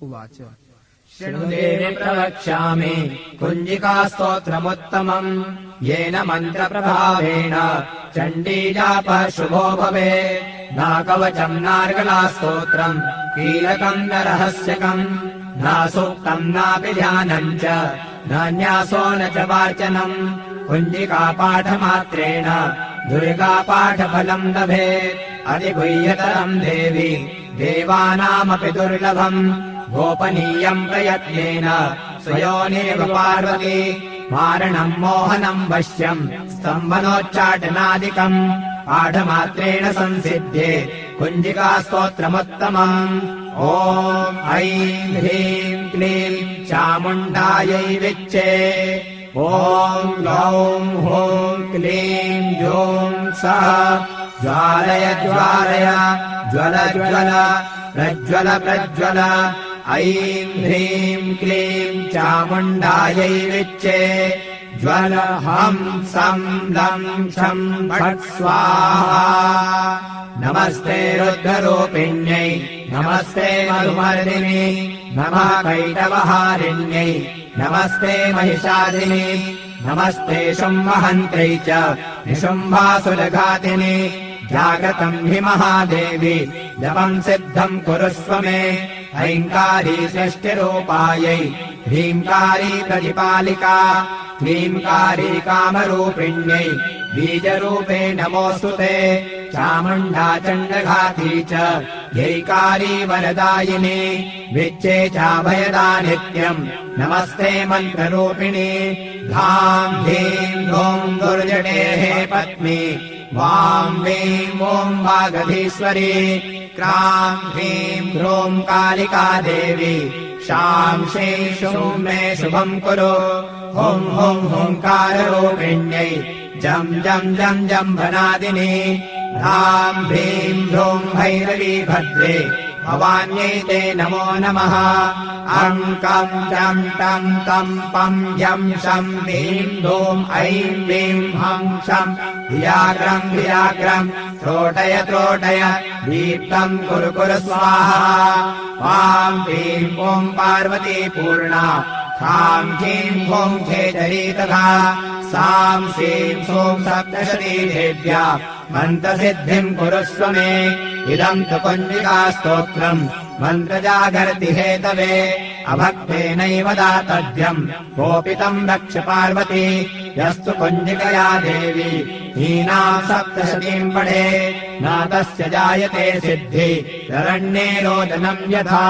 उवाच शृणुदेवि प्रवक्ष्यामि कुञ्जिकास्तोत्रमुत्तमम् येन मन्त्रप्रभावेण चण्डीजापः शुभो भवेत् नाकवचम् नार्गलास्तोत्रम् कीलकम् न रहस्यकम् न सूक्तम् नापि ध्यानम् च न न्यासो न च वाचनम् कुञ्जिकापाठमात्रेण दुर्गापाठफलम् लभेत् अधिगुह्यतरम् देवि देवानामपि दुर्लभम् गोपनीयम् प्रयत्नेन स्वयोनेव पार्वती मारणम् मोहनम् वश्यम् स्तम्भनोच्चाटनादिकम् पाठमात्रेण संसिध्ये कुञ्जिकास्तोत्रमुत्तमम् ॐ ऐं ह्रीं क्लीं चामुण्डायै विच्चे ॐ गौं हूं क्लीं जूं सः ज्वालय ज्वालय ज्वल ज्वल प्रज्वल प्रज्वल ऐं ह्रीं क्लीं चामुण्डायै विच्चे ज्वल हं सं लं शं फट् स्वाहा नमस्ते रुद्ररूपिण्यै नमस्ते मधुमर्दिनी नमः कैटवहारिण्यै नमस्ते महिषादिनी नमस्ते शुम्भहन्त्रै च निशुम्भासुरघातिनि जागतम् हि महादेवी जपम् सिद्धम् कुरुष्व मे ऐङ्कारी सृष्टिरूपायै ह्रीङ्कारी प्रतिपालिका क्लीङ्कारी कामरूपिण्यै बीजरूपे नमोऽस्तु ते चामुण्डा चण्डघाती च यैकारी वरदायिनी विच्चे चाभयदा नित्यम् नमस्ते मन्त्ररूपिणी धां धीं धूं दुर्जटेः पत्नी वां वीं ॐ वागधीश्वरी क्रां ह्रीं ह्रूं कालिका देवी शां श्रीं शूं मे शुभम् कुरु हुं हुं हुङ्काररूपिण्यै जं जं जं जम्भनादिनी धां भीं ह्रूं भैरवी भद्रे भवान्यै ते नमो नमः अङ्कं जं तं तं पं यं शं ह्रीं धूं ऐं वीं हं शं धियाग्रं धियाग्रं त्रोटय त्रोटय दीप्तं कुरु कुरु स्वाहा वां ह्रीं ॐ पार्वती पूर्णा खां ह्रीं ॐ खेचरी तथा सां श्रीं सों सप्तशती देव्या मन्त्रसिद्धिम् कुरुष्व मे इदम् तु कुञ्जिकास्तोत्रम् मन्त्रजागर्ति हेतवे अभक्तेनैव दातव्यम् कोपितम् रक्ष पार्वती यस्तु कुञ्जिकया देवी हीनाम् सप्तशतीम् पठे न तस्य जायते सिद्धि शरण्ये रोदनम् यथा।